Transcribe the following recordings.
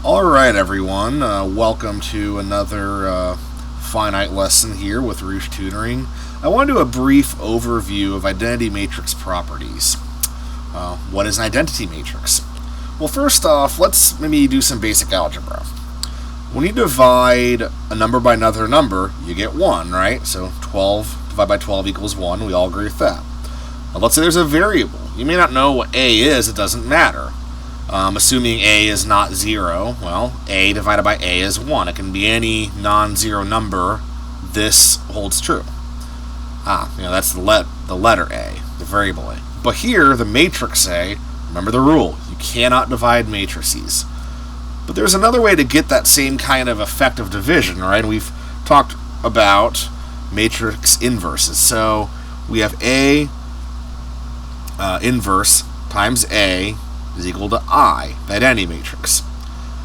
Alright everyone, welcome to another Finite lesson here with Roosh Tutoring. I want to do a brief overview of identity matrix properties. What is an identity matrix? Well, first off, let's maybe do some basic algebra. When you divide a number by another number, you get 1, right? So 12 divided by 12 equals 1, we all agree with that. Now, let's say there's a variable. You may not know what a is, it doesn't matter. Assuming a is not 0, well, a divided by a is 1. It can be any non-zero number. This holds true. That's the letter a, the variable a. But here, the matrix a, remember the rule, you cannot divide matrices. But there's another way to get that same kind of effect of division, right? And we've talked about matrix inverses. So we have a inverse times a is equal to I, that identity matrix.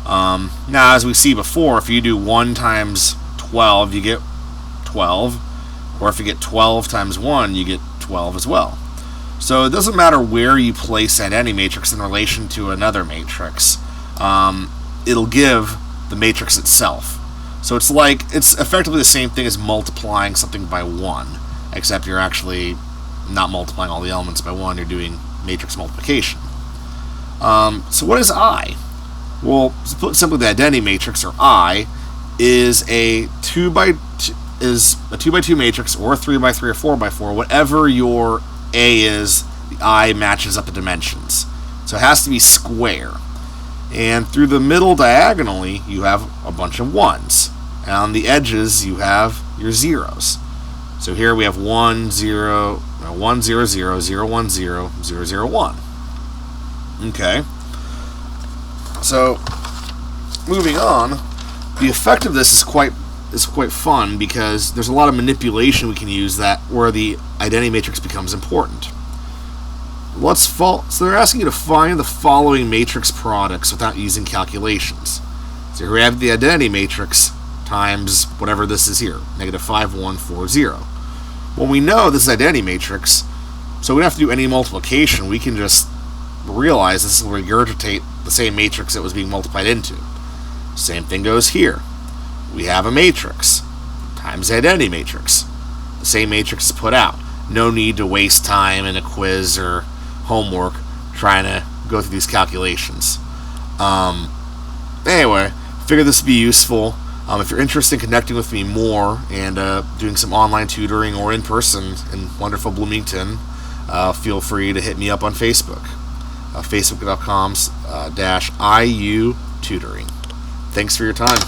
Now, as we see before, if you do 1 times 12, you get 12. Or if you get 12 times 1, you get 12 as well. So it doesn't matter where you place that identity matrix in relation to another matrix. It'll give the matrix itself. So it's effectively the same thing as multiplying something by 1, except you're actually not multiplying all the elements by 1, you're doing matrix multiplication. So what is I? Well, to put simply, the identity matrix, or I, is a 2 by 2 matrix, or a 3 by 3 or 4 by 4, whatever your A is, the I matches up the dimensions. So it has to be square. And through the middle diagonally, you have a bunch of 1s. And on the edges, you have your 0s. So here we have 1, 0, 1, 0, 0, 0, 1, 0, 0, 0, 1. Okay. So, moving on, the effect of this is quite fun because there's a lot of manipulation we can use where the identity matrix becomes important. So they're asking you to find the following matrix products without using calculations. So here we have the identity matrix times whatever this is here, negative 5, 1, 4, 0. Well, we know this is identity matrix, so we don't have to do any multiplication. We can just realize this will regurgitate the same matrix it was being multiplied into. Same thing goes here. We have a matrix times the identity matrix. The same matrix is put out. No need to waste time in a quiz or homework trying to go through these calculations. Anyway, figured this would be useful. If you're interested in connecting with me more and doing some online tutoring or in person in wonderful Bloomington, feel free to hit me up on Facebook. Facebook.com/IU tutoring. Thanks for your time.